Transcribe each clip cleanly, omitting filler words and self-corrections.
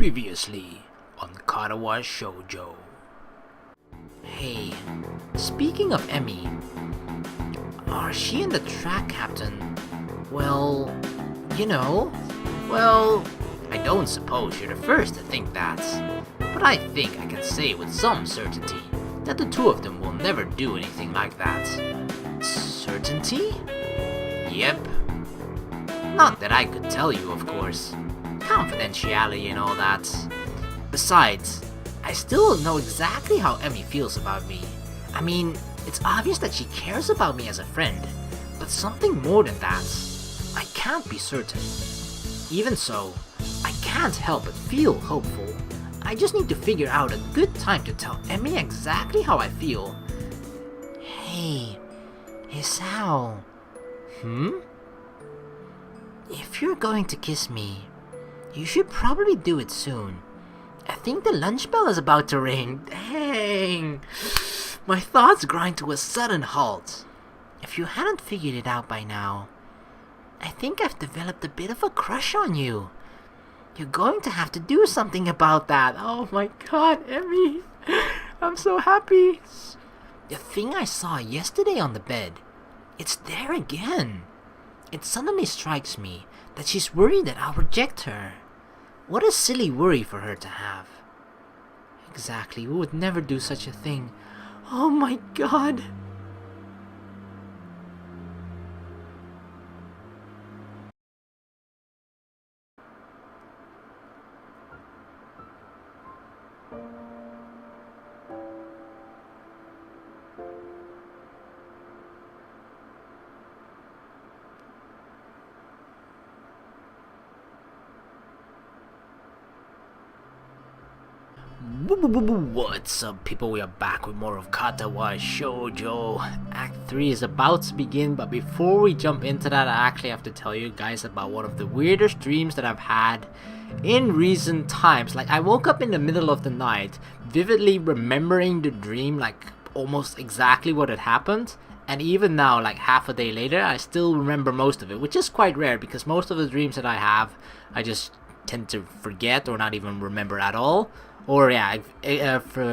Previously on Katawa Shoujo. Hey, speaking of Emmy, she and the track captain? Well, I don't suppose you're the first to think that, but I think I can say with some certainty that the two of them will never do anything like that. Certainty? Yep. Not that I could tell you, of course. Confidentiality and all that. Besides, I still don't know exactly how Emmy feels about me. I mean, it's obvious that she cares about me as a friend, but something more than that. I can't be certain. Even so, I can't help but feel hopeful. I just need to figure out a good time to tell Emmy exactly how I feel. Hey, Hisao. If you're going to kiss me, you should probably do it soon. I think the lunch bell is about to ring. Dang! My thoughts grind to a sudden halt. If you hadn't figured it out by now, I think I've developed a bit of a crush on you. You're going to have to do something about that. Oh my god, Emmy! I'm so happy. The thing I saw yesterday on the bed, it's there again. It suddenly strikes me that she's worried that I'll reject her. What a silly worry for her to have. Exactly, we would never do such a thing. Oh my god. What's up, people? We are back with more of Katawa Shoujo. Act 3 is about to begin, but before we jump into that, I actually have to tell you guys about one of the weirdest dreams that I've had in recent times. Like, I woke up in the middle of the night, vividly remembering the dream, like almost exactly what had happened. And even now, like half a day later, I still remember most of it, which is quite rare because most of the dreams that I have, I just tend to forget or not even remember at all. Or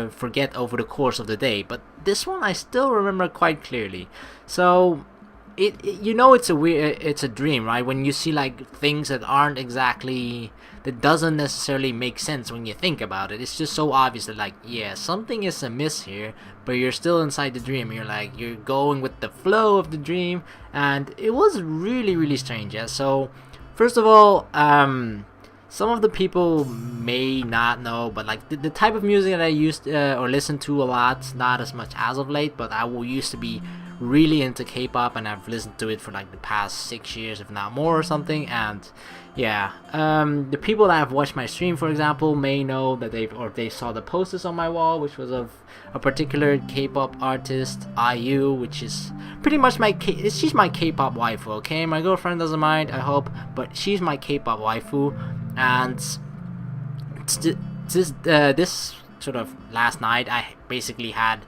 forget over the course of the day, but this one I still remember quite clearly. So it's a dream, right? When you see like things that aren't exactly, that doesn't necessarily make sense when you think about it. It's just so obvious that like, yeah, something is amiss here, but you're still inside the dream. You're going with the flow of the dream, and it was really strange. Yeah. So first of all, some of the people may not know, but like the type of music that I used or listen to a lot, not as much as of late, but I used to be really into K-pop, and I've listened to it for like the past 6 years, if not more or something. And yeah, the people that have watched my stream, for example, may know that they saw the posters on my wall, which was of a particular K-pop artist, IU, which is pretty much she's my K-pop waifu. Okay, my girlfriend doesn't mind, I hope, but she's my K-pop waifu. And this sort of last night, I basically had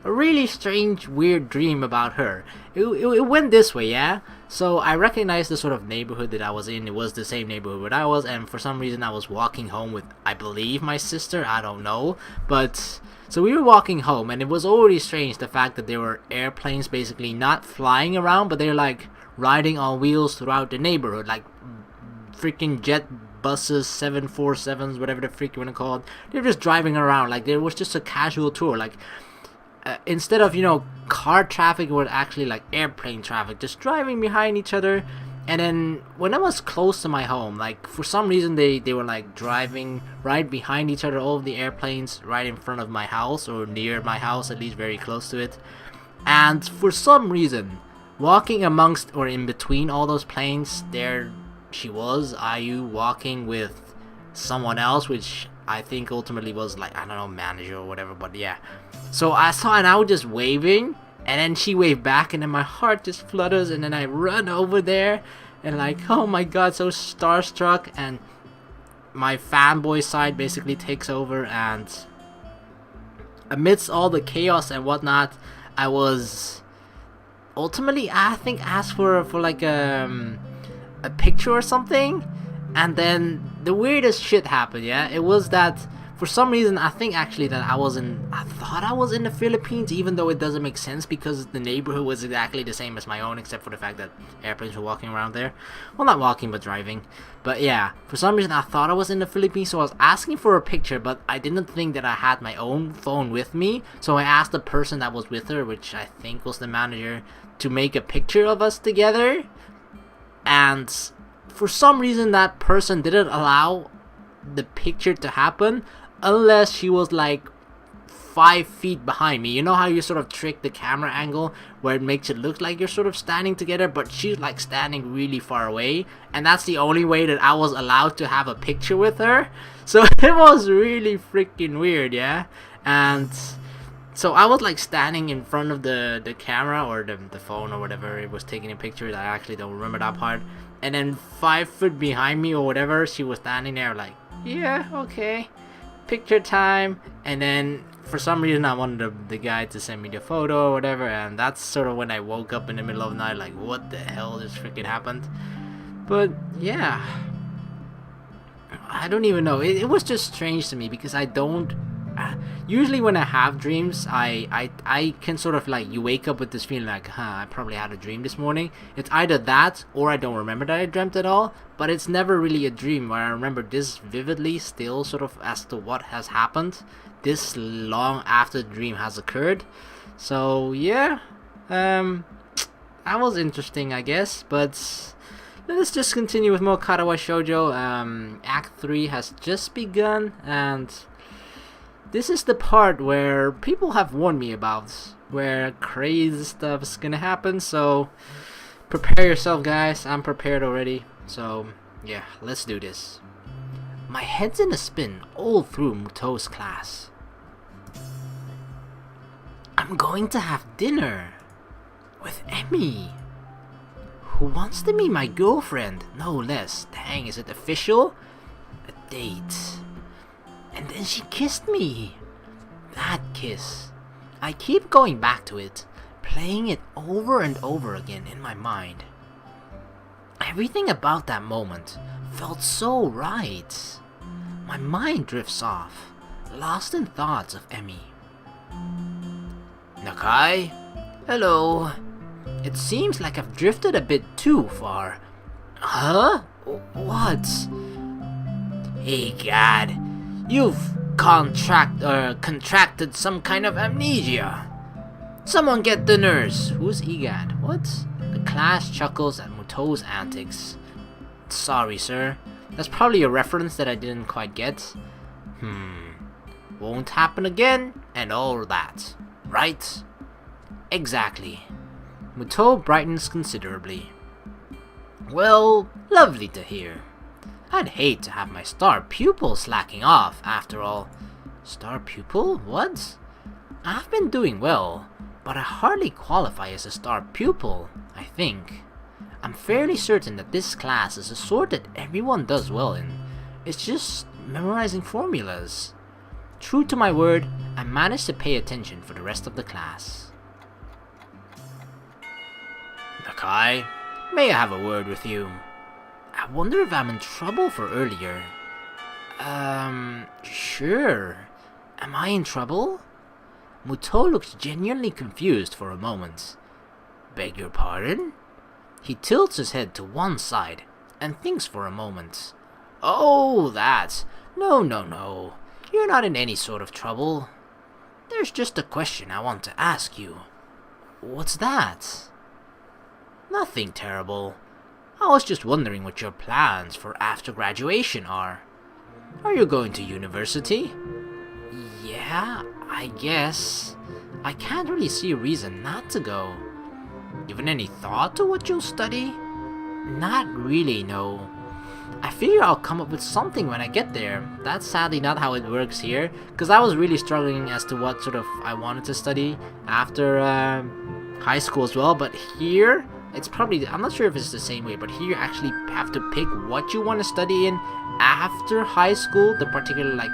a really strange, weird dream about her. It went this way, yeah? So I recognized the sort of neighborhood that I was in. It was the same neighborhood where I was, and for some reason I was walking home with, I believe, my sister. I don't know. But so we were walking home, and it was already strange, the fact that there were airplanes basically not flying around, but they're like riding on wheels throughout the neighborhood, like freaking jet buses, 747s, whatever the freak you want to call it. They're just driving around like there was just a casual tour. Like instead of car traffic, it was actually like airplane traffic, just driving behind each other. And then when I was close to my home, like for some reason they were like driving right behind each other, all of the airplanes right in front of my house, or near my house, at least very close to it. And for some reason, walking amongst or in between all those planes, there she was, IU, walking with someone else, which I think ultimately was like, I don't know, manager or whatever, but yeah. So I saw an IU just waving, and then she waved back, and then my heart just flutters, and then I run over there, and like, oh my god, so starstruck, and my fanboy side basically takes over, and amidst all the chaos and whatnot, I was ultimately, I think, asked for like a picture or something, and then the weirdest shit happened, yeah? It was that, for some reason, I think actually that I thought I was in the Philippines, even though it doesn't make sense because the neighborhood was exactly the same as my own, except for the fact that airplanes were walking around there. Well, not walking, but driving. But yeah, for some reason I thought I was in the Philippines, so I was asking for a picture, but I didn't think that I had my own phone with me, so I asked the person that was with her, which I think was the manager, to make a picture of us together. And for some reason that person didn't allow the picture to happen unless she was like 5 feet behind me. You know how you sort of trick the camera angle where it makes it look like you're sort of standing together, but she's like standing really far away, and that's the only way that I was allowed to have a picture with her. So it was really freaking weird, yeah. And so I was like standing in front of the camera or the phone or whatever it was taking a picture. I actually don't remember that part. And then 5 foot behind me or whatever, she was standing there like, yeah, okay, picture time. And then for some reason I wanted the guy to send me the photo or whatever, and that's sort of when I woke up in the middle of the night like, what the hell just freaking happened? But yeah, I don't even know. It was just strange to me because I don't... usually when I have dreams, I can sort of like, you wake up with this feeling like, I probably had a dream this morning. It's either that or I don't remember that I dreamt at all, but it's never really a dream where I remember this vividly still sort of as to what has happened this long after the dream has occurred. So yeah, that was interesting, I guess. But let's just continue with more Katawa Shoujo. Act 3 has just begun, and this is the part where people have warned me about, where crazy stuff is gonna happen, so prepare yourself, guys. I'm prepared already, so yeah, let's do this. My head's in a spin all through Muto's class. I'm going to have dinner with Emmy, who wants to be my girlfriend, no less. Dang, is it official? A date. And then she kissed me. That kiss. I keep going back to it, playing it over and over again in my mind. Everything about that moment felt so right. My mind drifts off, lost in thoughts of Emmy. Nakai? Hello. It seems like I've drifted a bit too far. Huh? What? Hey, God. You've contracted some kind of amnesia. Someone get the nurse. Who's Egad? What? The class chuckles at Muto's antics. Sorry, sir. That's probably a reference that I didn't quite get. Won't happen again, and all that. Right? Exactly. Muto brightens considerably. Well, lovely to hear. I'd hate to have my star pupil slacking off, after all. Star pupil? What? I've been doing well, but I hardly qualify as a star pupil, I think. I'm fairly certain that this class is a sort that everyone does well in. It's just memorizing formulas. True to my word, I managed to pay attention for the rest of the class. Nakai, may I have a word with you? I wonder if I'm in trouble for earlier. Sure. Am I in trouble? Muto looks genuinely confused for a moment. Beg your pardon? He tilts his head to one side and thinks for a moment. Oh, that. No. You're not in any sort of trouble. There's just a question I want to ask you. What's that? Nothing terrible. I was just wondering what your plans for after graduation are. Are you going to university? Yeah, I guess. I can't really see a reason not to go. Given any thought to what you'll study? Not really, no. I figure I'll come up with something when I get there. That's sadly not how it works here, because I was really struggling as to what sort of I wanted to study after high school as well, but here it's probably, I'm not sure if it's the same way, but here you actually have to pick what you want to study in after high school, the particular like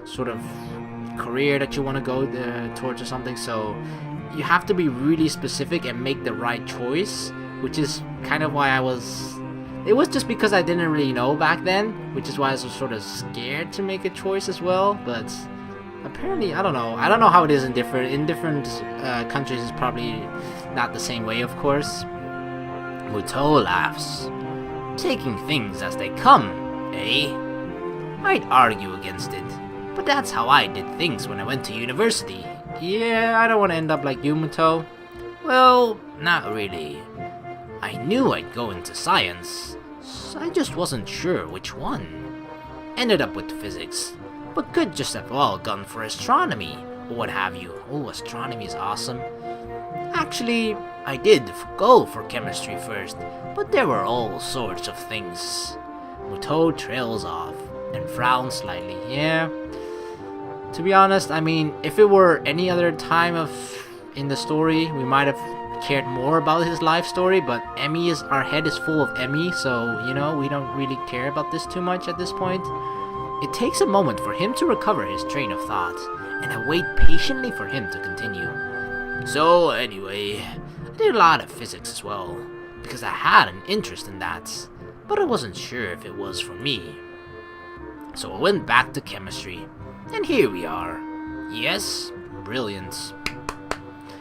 sort of career that you want to go towards or something. So you have to be really specific and make the right choice, which is kind of why I was It was just because I didn't really know back then, which is why I was sort of scared to make a choice as well. But apparently, I don't know. I don't know how it is in different countries. It's probably not the same way, of course. Muto laughs. Taking things as they come, eh? I'd argue against it, but that's how I did things when I went to university. Yeah, I don't want to end up like you, Muto. Well, not really. I knew I'd go into science, so I just wasn't sure which one. Ended up with physics, but could just have all gone for astronomy, or what have you. Oh, astronomy is awesome. Actually, I did go for chemistry first, but there were all sorts of things. Muto trails off and frowns slightly. Yeah, to be honest, I mean, if it were any other time in the story, we might have cared more about his life story, but our head is full of Emmy, so, you know, we don't really care about this too much at this point. It takes a moment for him to recover his train of thought, and I wait patiently for him to continue. So, anyway, I did a lot of physics as well, because I had an interest in that, but I wasn't sure if it was for me. So I went back to chemistry, and here we are. Yes, brilliant.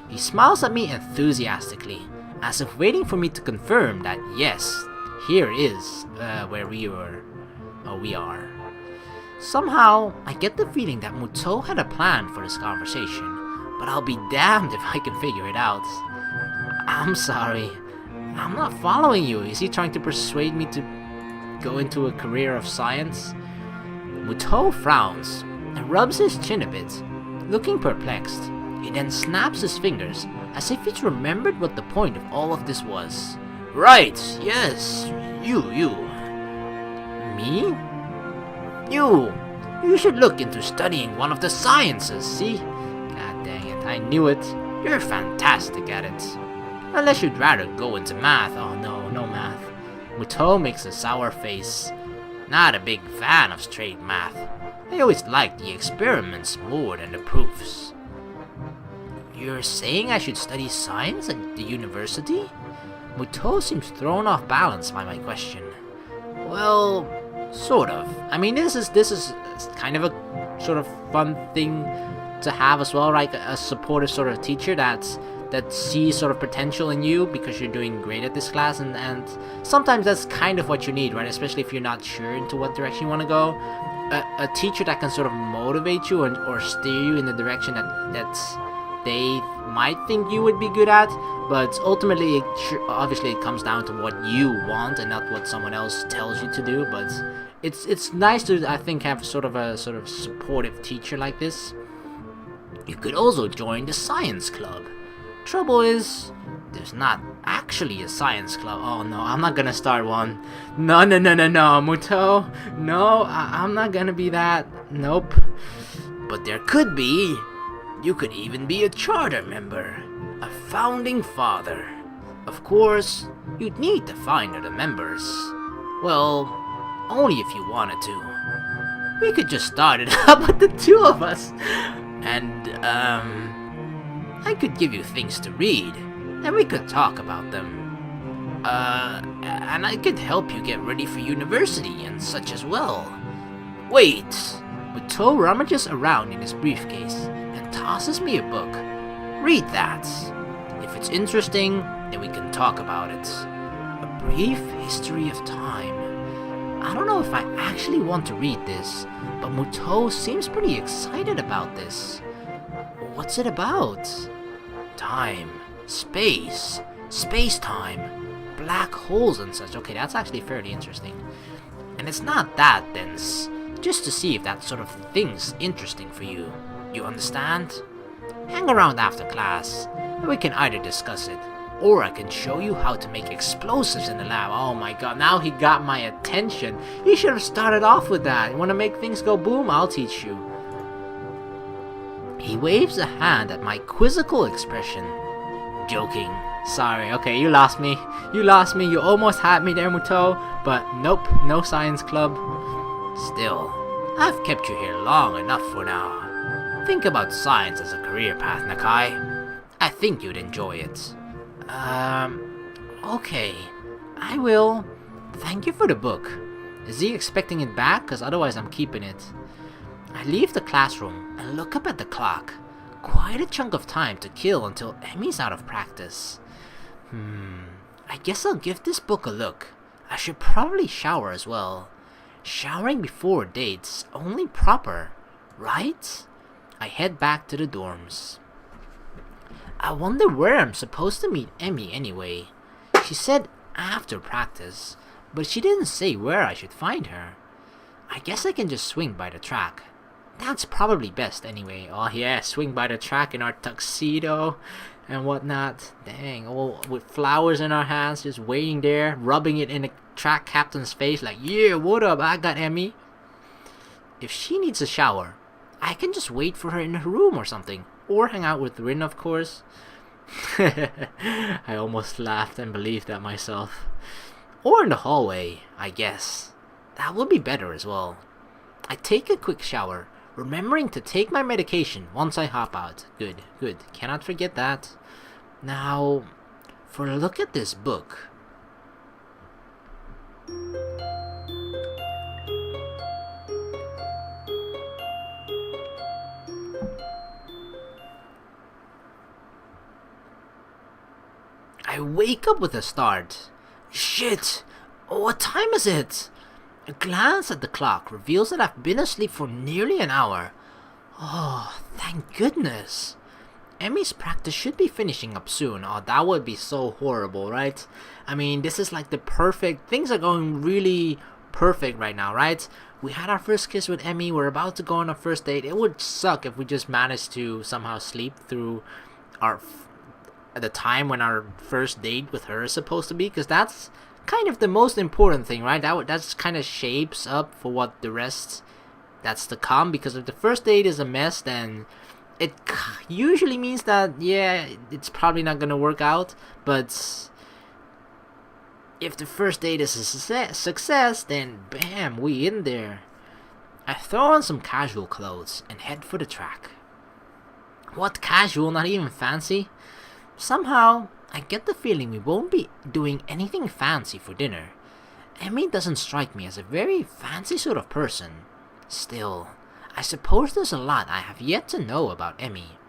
He smiles at me enthusiastically, as if waiting for me to confirm that yes, here is where we are. Somehow, I get the feeling that Muto had a plan for this conversation, but I'll be damned if I can figure it out. I'm sorry, I'm not following you. Is he trying to persuade me to go into a career of science? Muto frowns and rubs his chin a bit, looking perplexed. He then snaps his fingers, as if he's remembered what the point of all of this was. Right, yes, you. Me? You should look into studying one of the sciences, see? God dang it, I knew it. You're fantastic at it. Unless you'd rather go into math. Oh no math. Muto makes a sour face. Not a big fan of straight math. I always liked the experiments more than the proofs. You're saying I should study science at the university? Muto seems thrown off balance by my question. Well, sort of. I mean, this is kind of a sort of fun thing to have as well, right? A supportive sort of teacher that sees sort of potential in you because you're doing great at this class, and sometimes that's kind of what you need, right? Especially if you're not sure into what direction you want to go. A teacher that can sort of motivate you or steer you in the direction that they might think you would be good at, but ultimately obviously it comes down to what you want and not what someone else tells you to do. But it's nice to, I think, have sort of supportive teacher like this. You could also join the science club. Trouble is, there's not actually a science club. Oh no, I'm not gonna start one. No, Muto. No, I'm not gonna be that. Nope. But there could be. You could even be a charter member, a founding father. Of course, you'd need to find other members. Well, only if you wanted to. We could just start it up with the two of us. And, I could give you things to read, and we could talk about them. And I could help you get ready for university and such as well. Wait! Muto rummages around in his briefcase and tosses me a book. Read that. If it's interesting, then we can talk about it. A brief history of time. I don't know if I actually want to read this, but Muto seems pretty excited about this. What's it about? Time, space, space-time, black holes and such. Okay, that's actually fairly interesting. And it's not that dense, just to see if that sort of thing's interesting for you. You understand? Hang around after class, and we can either discuss it, or I can show you how to make explosives in the lab. Oh my god, now he got my attention. You should have started off with that. You want to make things go boom? I'll teach you. He waves a hand at my quizzical expression. Joking. Sorry, okay, you lost me. You almost had me there, Muto. But nope, no science club. Still, I've kept you here long enough for now. Think about science as a career path, Nakai. I think you'd enjoy it. Okay, I will. Thank you for the book. Is he expecting it back? Cause otherwise I'm keeping it. I leave the classroom and look up at the clock. Quite a chunk of time to kill until Emmy's out of practice. I guess I'll give this book a look. I should probably shower as well. Showering before date's only proper, right? I head back to the dorms. I wonder where I'm supposed to meet Emmy anyway. She said after practice, but she didn't say where I should find her. I guess I can just swing by the track. That's probably best anyway. Oh yeah, swing by the track in our tuxedo and whatnot. Dang, all with flowers in our hands, just waiting there, rubbing it in the track captain's face like, yeah, what up, I got Emmy. If she needs a shower, I can just wait for her in her room or something. Or hang out with Rin, of course. I almost laughed and believed that myself. Or in the hallway, I guess. That would be better as well. I take a quick shower, remembering to take my medication once I hop out. Good. Cannot forget that. Now, for a look at this book. I wake up with a start. Shit! What time is it? A glance at the clock reveals that I've been asleep for nearly an hour. Oh, thank goodness. Emmy's practice should be finishing up soon. Oh, that would be so horrible, right? I mean, this is like the perfect... Things are going really perfect right now, right? We had our first kiss with Emmy. We're about to go on a first date. It would suck if we just managed to somehow sleep through the time when our first date with her is supposed to be, because that's kind of the most important thing, right? That's kind of shapes up for what the rest that's to come, because if the first date is a mess, then it usually means that, yeah, it's probably not gonna work out. But if the first date is a success, then bam, we in there. I throw on some casual clothes and head for the track. What casual? Not even fancy? Somehow, I get the feeling we won't be doing anything fancy for dinner. Emmy doesn't strike me as a very fancy sort of person. Still, I suppose there's a lot I have yet to know about Emmy.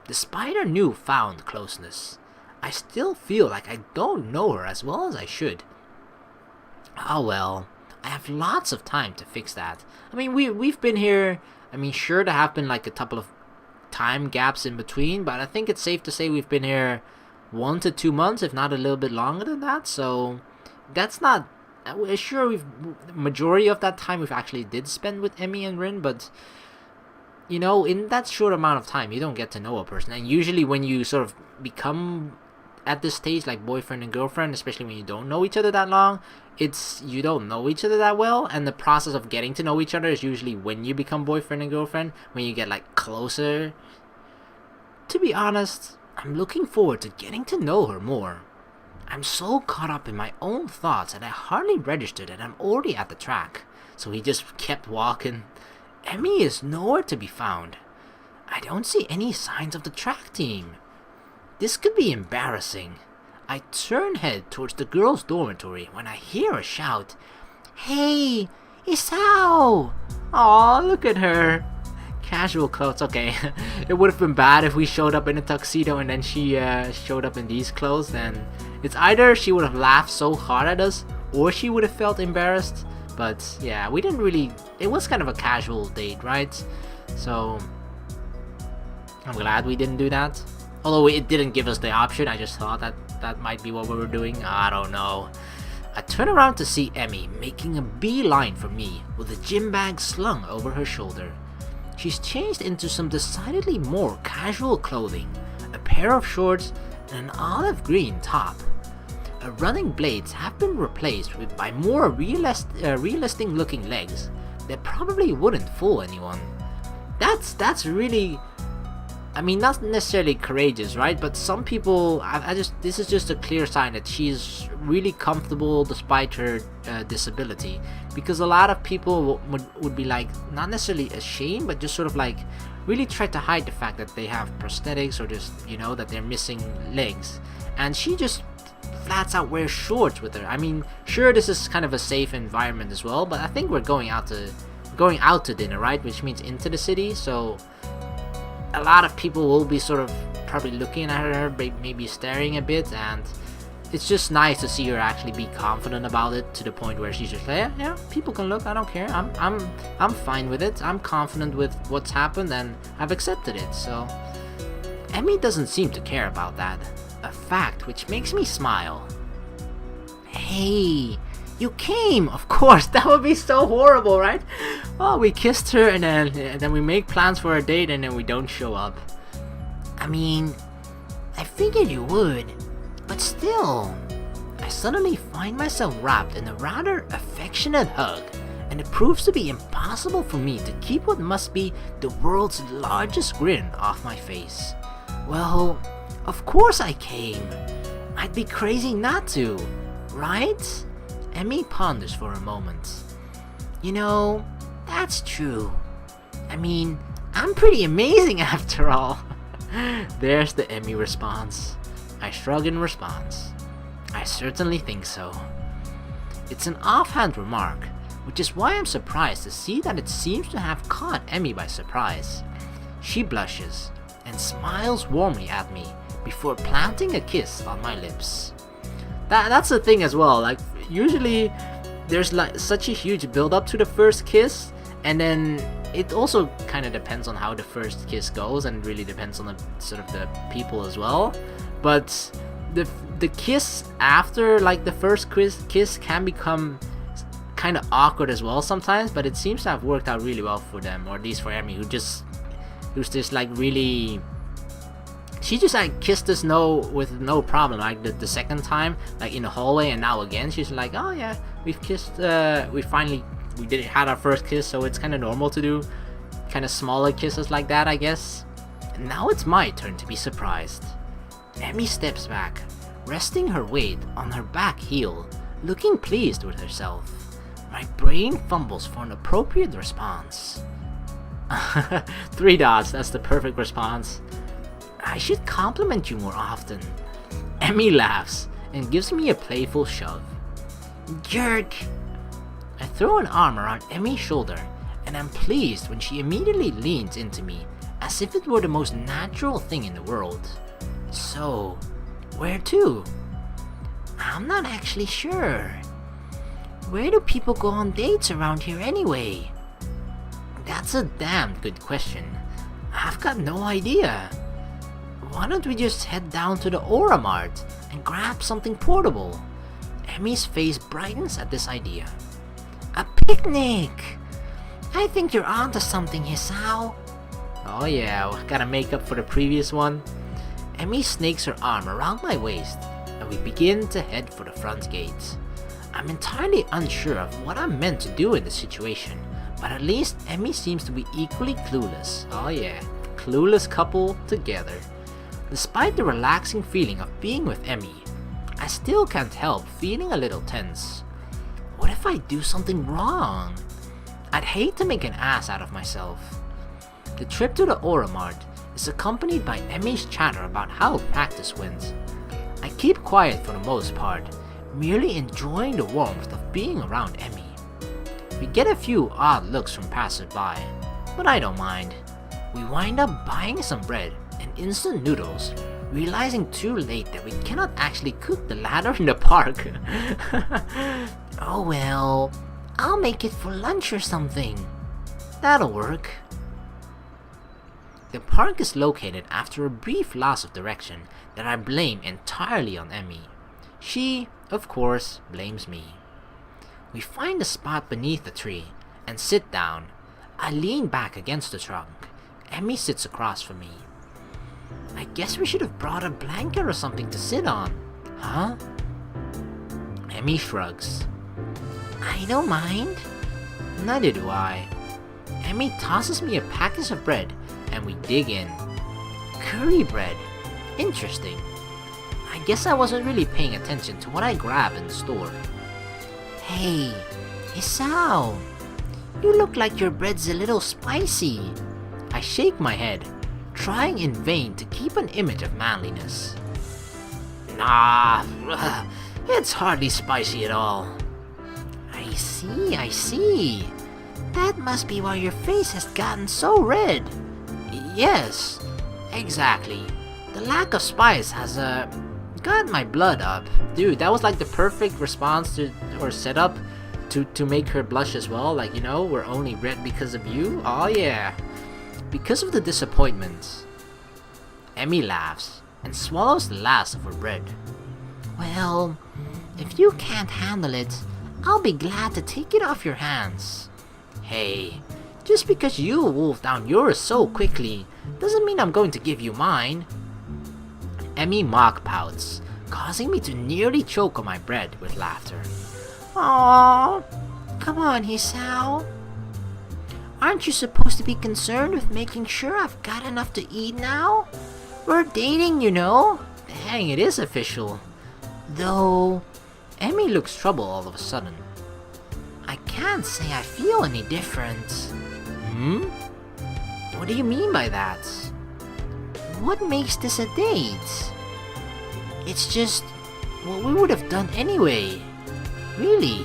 Despite our newfound closeness, I still feel like I don't know her as well as I should. Oh well, I have lots of time to fix that. I mean, we've been here, sure there have been like a couple of time gaps in between, but I think it's safe to say we've been here 1 to 2 months, if not a little bit longer than that. So that's not sure we've majority of that time we've actually did spend with Emmy and Rin, but you know, in that short amount of time you don't get to know a person. And usually when you sort of become at this stage like boyfriend and girlfriend, especially when you don't know each other that long, it's you don't know each other that well, and the process of getting to know each other is usually when you become boyfriend and girlfriend, when you get like closer. To be honest, I'm looking forward to getting to know her more. I'm so caught up in my own thoughts that I hardly registered that I'm already at the track, so he just kept walking. Emmy is nowhere to be found. I don't see any signs of the track team. This could be embarrassing. I turn head towards the girls' dormitory when I hear a shout. Hey, Hisao! Aw, look at her. Casual clothes, okay. It would have been bad if we showed up in a tuxedo and then she showed up in these clothes. Then it's either she would have laughed so hard at us or she would have felt embarrassed. But yeah, we didn't really... It was kind of a casual date, right? So I'm glad we didn't do that. Although it didn't give us the option, I just thought that might be what we were doing. I don't know. I turn around to see Emmy making a beeline for me with a gym bag slung over her shoulder. She's changed into some decidedly more casual clothing, a pair of shorts and an olive green top. Her running blades have been replaced by more realistic looking legs that probably wouldn't fool anyone. That's really... not necessarily courageous, right? But some people, this is just a clear sign that she's really comfortable despite her disability. Because a lot of people would be like, not necessarily ashamed, but just sort of like really try to hide the fact that they have prosthetics or just, that they're missing legs. And she just flats out wear shorts with her. I mean, sure, this is kind of a safe environment as well, but I think we're going out to dinner, right? Which means into the city, so a lot of people will be sort of probably looking at her, maybe staring a bit, and it's just nice to see her actually be confident about it to the point where she's just like, yeah, people can look, I don't care, I'm fine with it, I'm confident with what's happened and I've accepted it. So Emmy doesn't seem to care about that, a fact which makes me smile. Hey, you came! Of course, that would be so horrible, right? Oh, we kissed her and then we make plans for a date and then we don't show up. I mean, I figured you would, but still, I suddenly find myself wrapped in a rather affectionate hug, and it proves to be impossible for me to keep what must be the world's largest grin off my face. Well, of course I came. I'd be crazy not to, right? Emmy ponders for a moment. You know, that's true. I mean, I'm pretty amazing after all. There's the Emmy response. I shrug in response. I certainly think so. It's an offhand remark, which is why I'm surprised to see that it seems to have caught Emmy by surprise. She blushes and smiles warmly at me before planting a kiss on my lips. That's the thing as well, like usually there's like such a huge build up to the first kiss, and then it also kind of depends on how the first kiss goes, and really depends on the sort of the people as well. But the kiss after like the first kiss can become kind of awkward as well sometimes, but it seems to have worked out really well for them, or at least for Emmy, who's just like really, she just like kissed us with no problem, like the second time, like in the hallway, and now again she's like, oh yeah, we've kissed, we had our first kiss, so it's kind of normal to do kind of smaller kisses like that, I guess. And now it's my turn to be surprised. Emmy steps back, resting her weight on her back heel, looking pleased with herself. My brain fumbles for an appropriate response. 3 dots, that's the perfect response. I should compliment you more often. Emmy laughs and gives me a playful shove. Jerk! I throw an arm around Emmy's shoulder, and I'm pleased when she immediately leans into me as if it were the most natural thing in the world. So, where to? I'm not actually sure. Where do people go on dates around here anyway? That's a damn good question. I've got no idea. Why don't we just head down to the Aura Mart and grab something portable? Emmy's face brightens at this idea. A picnic! I think you're onto something, Hisao. Oh yeah, gotta make up for the previous one. Emmy snakes her arm around my waist, and we begin to head for the front gate. I'm entirely unsure of what I'm meant to do in this situation, but at least Emmy seems to be equally clueless. Oh yeah, clueless couple together. Despite the relaxing feeling of being with Emmy, I still can't help feeling a little tense. What if I do something wrong? I'd hate to make an ass out of myself. The trip to the Aura Mart is accompanied by Emmy's chatter about how practice went. I keep quiet for the most part, merely enjoying the warmth of being around Emmy. We get a few odd looks from passersby, but I don't mind. We wind up buying some bread and instant noodles, realizing too late that we cannot actually cook the latter in the park. Oh well, I'll make it for lunch or something. That'll work. The park is located after a brief loss of direction that I blame entirely on Emmy. She, of course, blames me. We find a spot beneath the tree and sit down. I lean back against the trunk. Emmy sits across from me. I guess we should have brought a blanket or something to sit on, huh? Emmy shrugs. I don't mind. Neither do I. Emmy tosses me a package of bread and we dig in. Curry bread. Interesting. I guess I wasn't really paying attention to what I grabbed in the store. Hey, Hisao. You look like your bread's a little spicy. I shake my head, trying in vain to keep an image of manliness. Nah, it's hardly spicy at all. I see. That must be why your face has gotten so red. Yes, exactly. The lack of spice has got my blood up. Dude, that was like the perfect response to or setup to make her blush as well. Like, you know, we're only red because of you. Oh yeah. Because of the disappointment. Emmy laughs and swallows the last of her bread. Well, if you can't handle it, I'll be glad to take it off your hands. Hey, just because you wolfed down yours so quickly doesn't mean I'm going to give you mine. Emmy mock pouts, causing me to nearly choke on my bread with laughter. Aww, come on, Hisao. Aren't you supposed to be concerned with making sure I've got enough to eat now? We're dating, you know. Dang, it is official. Though, Emmy looks troubled all of a sudden. I can't say I feel any different. What do you mean by that? What makes this a date? It's just what we would have done anyway. Really.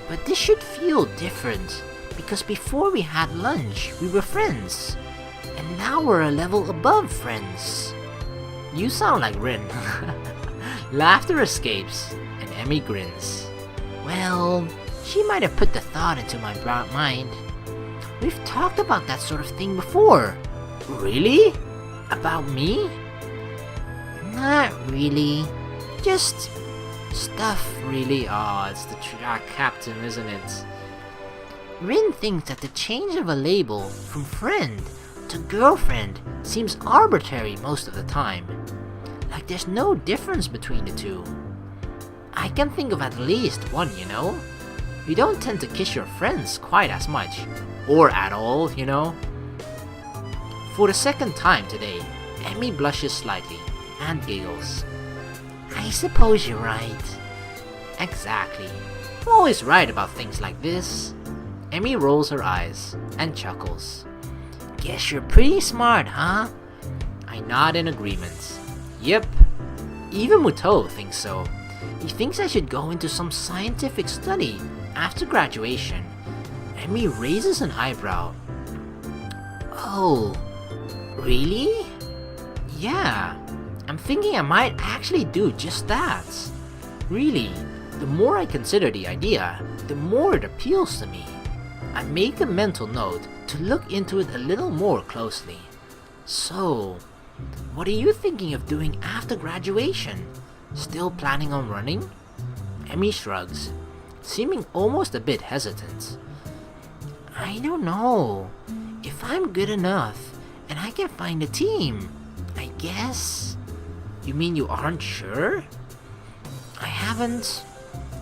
But this should feel different, because before we had lunch, we were friends. And now we're a level above friends. You sound like Rin. Laughter escapes, and Emmy grins. Well, she might have put the thought into my mind. We've talked about that sort of thing before. Really? About me? Not really. Just stuff, really. Oh, it's the track captain, isn't it? Rin thinks that the change of a label from friend to girlfriend seems arbitrary most of the time. Like there's no difference between the two. I can think of at least one, you know? You don't tend to kiss your friends quite as much. Or at all, you know? For the second time today, Emmy blushes slightly and giggles. I suppose you're right. Exactly. I'm always right about things like this. Emmy rolls her eyes and chuckles. Guess you're pretty smart, huh? I nod in agreement. Yep. Even Muto thinks so. He thinks I should go into some scientific study after graduation. Emmy raises an eyebrow. Oh, really? Yeah. I'm thinking I might actually do just that. Really, the more I consider the idea, the more it appeals to me. I make a mental note to look into it a little more closely. So, what are you thinking of doing after graduation? Still planning on running? Emmy shrugs, seeming almost a bit hesitant. I don't know. If I'm good enough and I can find a team, I guess. You mean you aren't sure? I haven't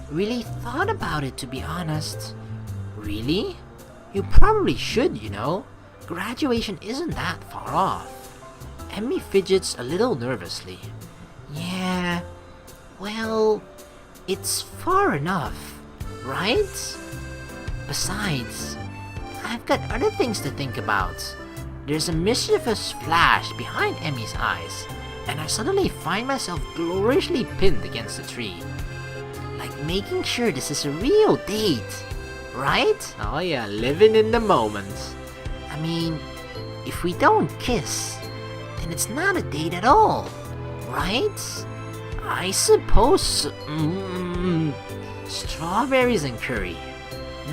really thought about it, to be honest. Really? You probably should, you know. Graduation isn't that far off. Emmy fidgets a little nervously. Yeah, well, it's far enough, right? Besides, I've got other things to think about. There's a mischievous flash behind Emmy's eyes, and I suddenly find myself gloriously pinned against a tree. Like making sure this is a real date, right? Oh yeah, living in the moment. I mean, if we don't kiss, then it's not a date at all, right? I suppose. Strawberries and curry.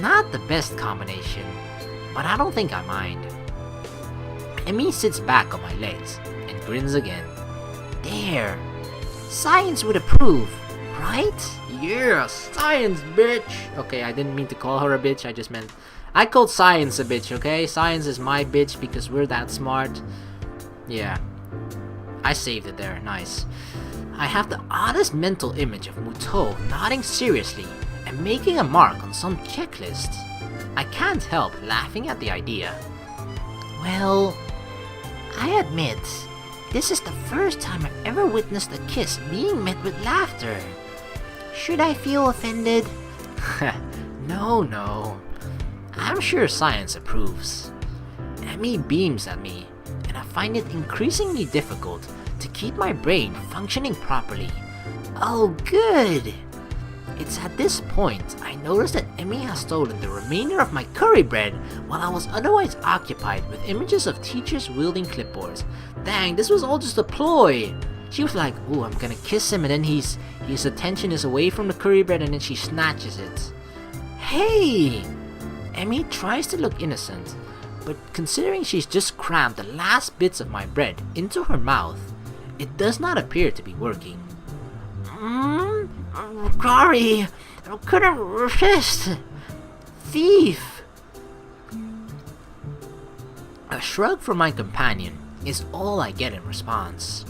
Not the best combination, but I don't think I mind. Emmy sits back on my legs and grins again. There. Science would approve, right? Yeah, science, bitch! Okay, I didn't mean to call her a bitch, I just meant... I called science a bitch, okay? Science is my bitch because we're that smart. Yeah. I saved it there, nice. I have the oddest mental image of Muto nodding seriously and making a mark on some checklist. I can't help laughing at the idea. Well, I admit, this is the first time I've ever witnessed a kiss being met with laughter. Should I feel offended? No. I'm sure science approves. Emmy beams at me, and I find it increasingly difficult to to keep my brain functioning properly. Oh, good! It's at this point I noticed that Emmy has stolen the remainder of my curry bread while I was otherwise occupied with images of teachers wielding clipboards. Dang, this was all just a ploy! She was like, ooh, I'm gonna kiss him, and then his attention is away from the curry bread, and then she snatches it. Hey! Emmy tries to look innocent, but considering she's just crammed the last bits of my bread into her mouth, it does not appear to be working. Sorry, I couldn't resist. Thief! A shrug from my companion is all I get in response.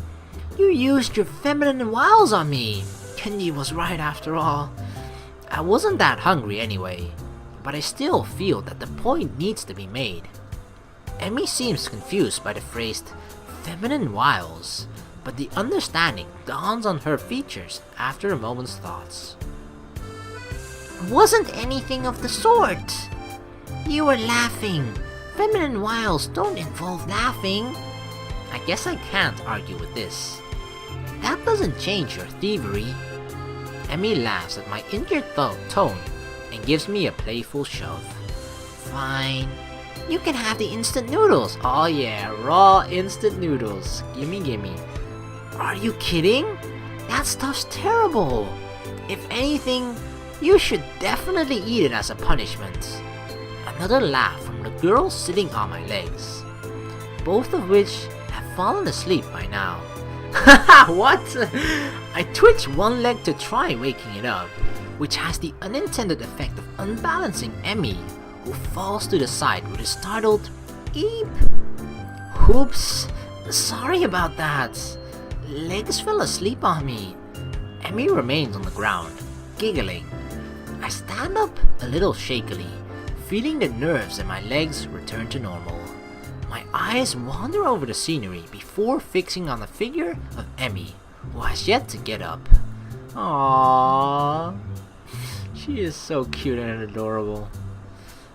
You used your feminine wiles on me. Kenji was right after all. I wasn't that hungry anyway, but I still feel that the point needs to be made. Emmy seems confused by the phrase feminine wiles, but the understanding dawns on her features after a moment's thoughts. Wasn't anything of the sort. You were laughing. Feminine wiles don't involve laughing. I guess I can't argue with this. That doesn't change your thievery. Emmy laughs at my injured tone and gives me a playful shove. Fine. You can have the instant noodles. Oh yeah, raw instant noodles. Gimme. Are you kidding? That stuff's terrible. If anything, you should definitely eat it as a punishment. Another laugh from the girl sitting on my legs, both of which have fallen asleep by now. Haha, what? I twitch one leg to try waking it up, which has the unintended effect of unbalancing Emmy, who falls to the side with a startled eep. Oops, sorry about that. Legs fell asleep on me. Emmy remains on the ground, giggling. I stand up a little shakily, feeling the nerves in my legs return to normal. My eyes wander over the scenery before fixing on the figure of Emmy, who has yet to get up. Aww, she is so cute and adorable.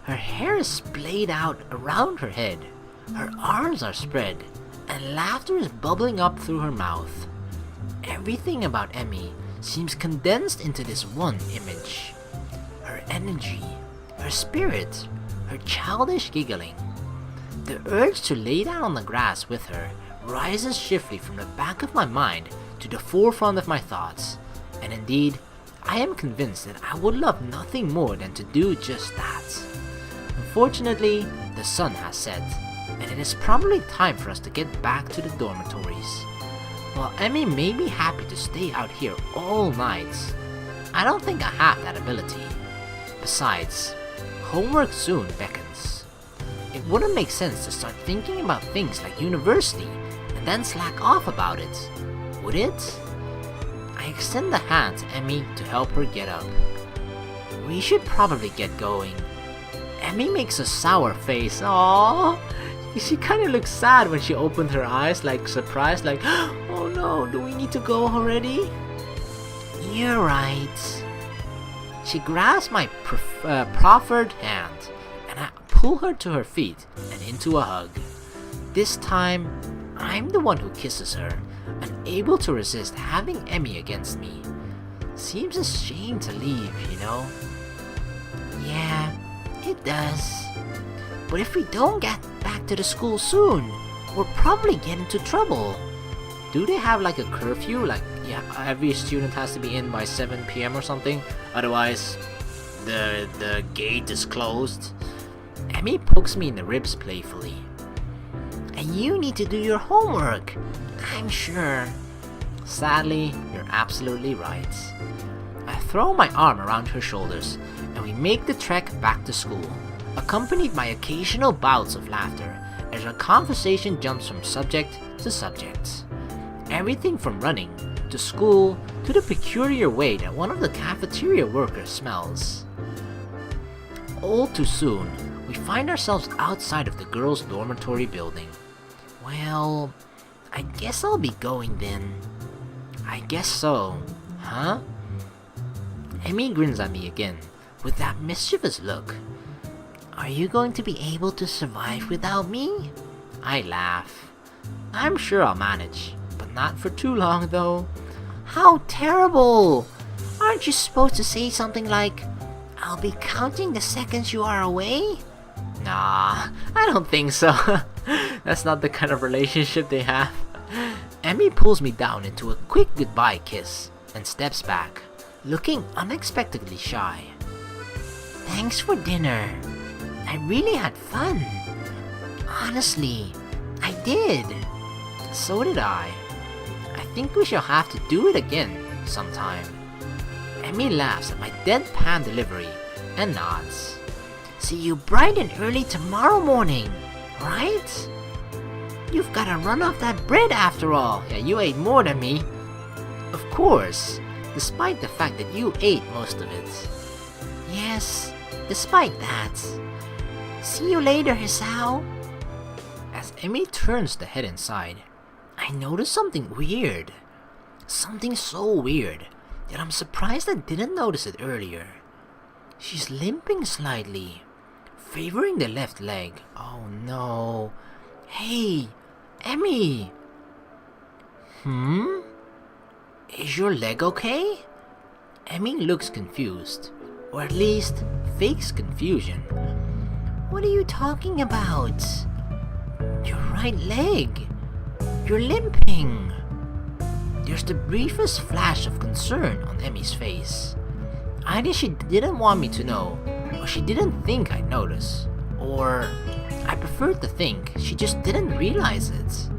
Her hair is splayed out around her head, her arms are spread, and laughter is bubbling up through her mouth. Everything about Emmy seems condensed into this one image. Her energy, her spirit, her childish giggling. The urge to lay down on the grass with her rises swiftly from the back of my mind to the forefront of my thoughts, and indeed, I am convinced that I would love nothing more than to do just that. Unfortunately, the sun has set, and it is probably time for us to get back to the dormitories. While Emmy may be happy to stay out here all night, I don't think I have that ability. Besides, homework soon beckons. It wouldn't make sense to start thinking about things like university and then slack off about it, would it? I extend a hand to Emmy to help her get up. We should probably get going. Emmy makes a sour face. Aww. She kinda looks sad when she opened her eyes, like surprised, like, oh no, do we need to go already? You're right. She grabs my proffered hand, and I pull her to her feet and into a hug. This time, I'm the one who kisses her, unable to resist having Emmy against me. Seems a shame to leave, you know? Yeah, it does. But if we don't get back to the school soon, we'll probably get into trouble. Do they have like a curfew? Like, yeah, every student has to be in by 7 PM or something? Otherwise, the gate is closed. Emmy pokes me in the ribs playfully. And you need to do your homework, I'm sure. Sadly, you're absolutely right. I throw my arm around her shoulders, and we make the trek back to school, accompanied by occasional bouts of laughter as our conversation jumps from subject to subject. Everything from running, to school, to the peculiar way that one of the cafeteria workers smells. All too soon, we find ourselves outside of the girls' dormitory building. Well, I guess I'll be going then. I guess so. Huh? Emmy grins at me again, with that mischievous look. Are you going to be able to survive without me? I laugh. I'm sure I'll manage, but Not for too long, though. How terrible! Aren't you supposed to say something like, I'll be counting the seconds you are away? Nah, I don't think so. That's not the kind of relationship they have. Emmy pulls me down into a quick goodbye kiss and steps back, looking unexpectedly shy. Thanks for dinner. I really had fun. Honestly, I did. So did I. I think we shall have to do it again sometime. Emmy laughs at my deadpan delivery and nods. See you bright and early tomorrow morning, right? You've gotta run off that bread after all. Yeah, you ate more than me. Of course, despite the fact that you ate most of it. Yes, despite that. See you later, Hisao. As Emmy turns the head inside, I notice something weird. Something so weird that I'm surprised I didn't notice it earlier. She's limping slightly, favoring the left leg. Oh no. Hey, Emmy! Is your leg okay? Emmy looks confused, or at least fakes confusion. What are you talking about? Your right leg. You're limping. There's the briefest flash of concern on Emmy's face. Either she didn't want me to know, or she didn't think I'd notice, or I prefer to think she just didn't realize it.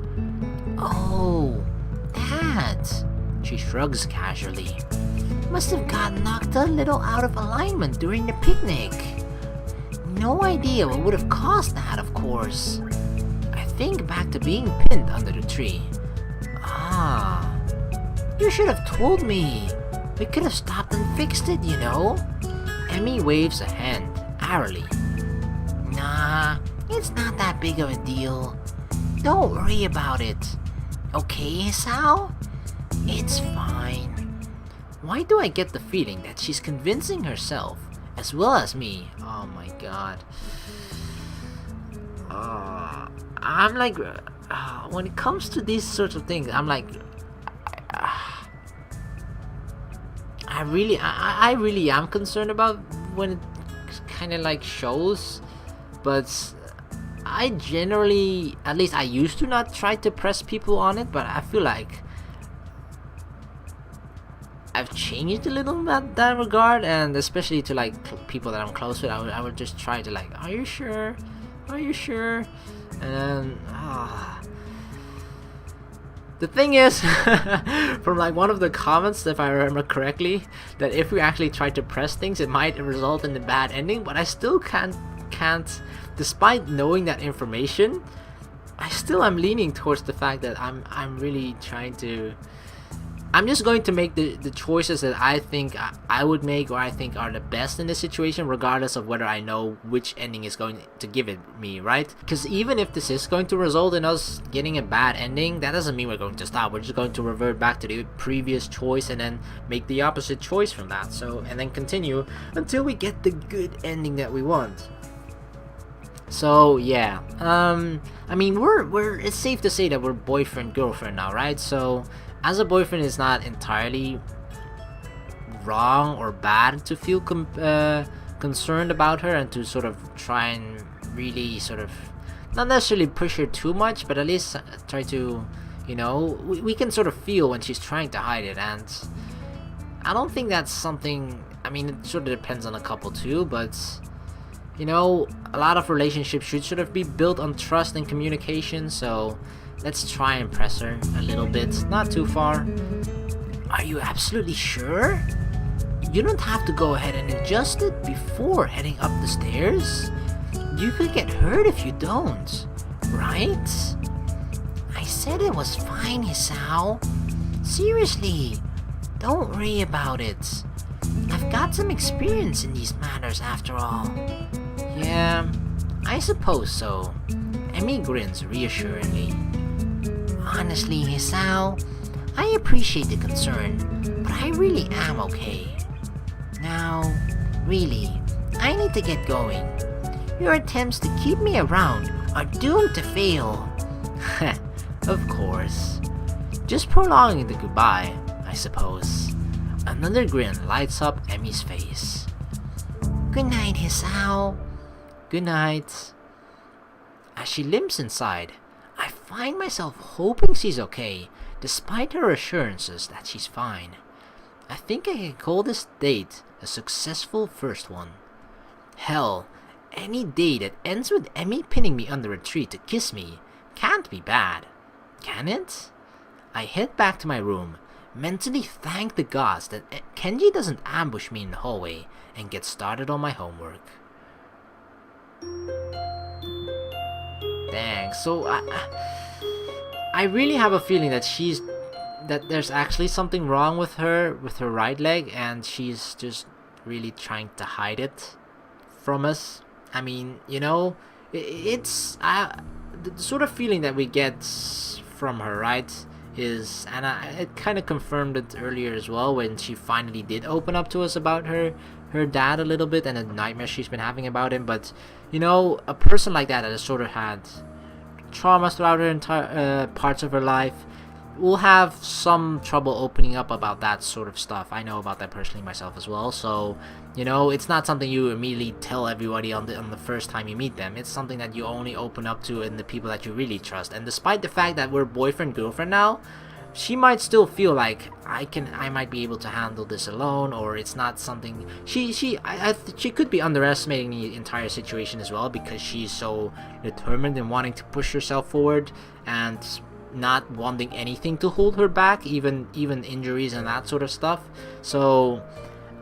Oh, that. She shrugs casually. Must have got knocked a little out of alignment during the picnic. No idea what would have caused that, of course. I think back to being pinned under the tree. Ah, you should have told me. We could have stopped and fixed it, you know. Emmy waves a hand, airily. Nah, it's not that big of a deal. Don't worry about it. Okay, Hisao? It's fine. Why do I get the feeling that she's convincing herself, as well as me? Oh my god. I'm like, when it comes to these sorts of things, I'm like, I really am concerned about when it kind of like shows, but I generally, at least I used to not try to press people on it, but I feel like I've changed a little in that regard, and especially to like people that I'm close with, I would just try to like, are you sure? Are you sure? And then, the thing is, from like one of the comments, if I remember correctly, that if we actually try to press things, it might result in a bad ending. But I still can't, despite knowing that information, I still am leaning towards the fact that I'm really trying to. I'm just going to make the choices that I think I would make, or I think are the best in this situation, regardless of whether I know which ending is going to give it me, right? Because even if this is going to result in us getting a bad ending, that doesn't mean we're going to stop. We're just going to revert back to the previous choice and then make the opposite choice from that. So, and then continue until we get the good ending that we want. So yeah, I mean, it's safe to say that we're boyfriend girlfriend now, right? So as a boyfriend, it's not entirely wrong or bad to feel concerned about her and to sort of try and really sort of not necessarily push her too much, but at least try to, you know, we can sort of feel when she's trying to hide it. And I don't think that's something, I mean, it sort of depends on a couple too, but you know, a lot of relationships should sort of be built on trust and communication. So let's try and press her a little bit, not too far. Are you absolutely sure? You don't have to go ahead and adjust it before heading up the stairs. You could get hurt if you don't, right? I said it was fine, Hisao. Seriously, don't worry about it. I've got some experience in these matters after all. Yeah, I suppose so. Emmy grins reassuringly. Honestly, Hisao, I appreciate the concern, but I really am okay. Now, really, I need to get going. Your attempts to keep me around are doomed to fail. Of course. Just prolonging the goodbye, I suppose. Another grin lights up Emi's face. Good night, Hisao. Good night. As she limps inside, I find myself hoping she's okay, despite her assurances that she's fine. I think I can call this date a successful first one. Hell, any day that ends with Emi pinning me under a tree to kiss me can't be bad, can it? I head back to my room, mentally thank the gods that Kenji doesn't ambush me in the hallway, and get started on my homework. Thanks. So I really have a feeling that there's actually something wrong with her right leg, and she's just really trying to hide it from us. I mean, you know, it's the sort of feeling that we get from her, right? Is, and it kind of confirmed it earlier as well when she finally did open up to us about her dad a little bit and the nightmares she's been having about him. But you know, a person like that has sort of had traumas throughout her entire parts of her life will have some trouble opening up about that sort of stuff. I know about that personally myself as well. So you know, it's not something you immediately tell everybody on the first time you meet them. It's something that you only open up to in the people that you really trust. And despite the fact that we're boyfriend girlfriend now, she might still feel like I might be able to handle this alone, or it's not something she could be underestimating the entire situation as well, because she's so determined in wanting to push herself forward and not wanting anything to hold her back, even injuries and that sort of stuff. So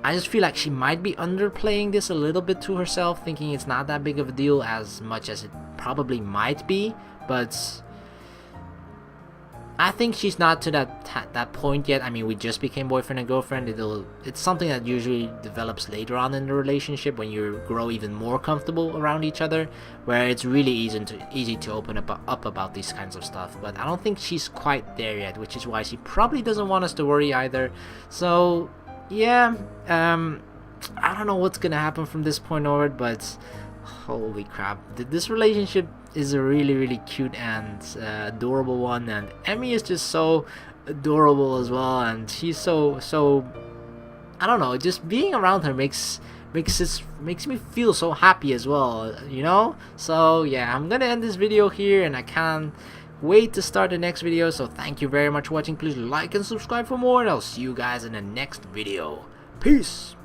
I just feel like she might be underplaying this a little bit to herself, thinking it's not that big of a deal as much as it probably might be. But I think she's not to that point yet. I mean, we just became boyfriend and girlfriend. It's something that usually develops later on in the relationship when you grow even more comfortable around each other, where it's really easy to open up about these kinds of stuff. But I don't think she's quite there yet, which is why she probably doesn't want us to worry either. So yeah, I don't know what's gonna happen from this point onward, but holy crap, this relationship is a really cute and adorable one, and Emi is just so adorable as well, and she's so I don't know, just being around her makes me feel so happy as well, you know. So yeah, I'm gonna end this video here, and I can't wait to start the next video. So thank you very much for watching. Please like and subscribe for more, and I'll see you guys in the next video. Peace.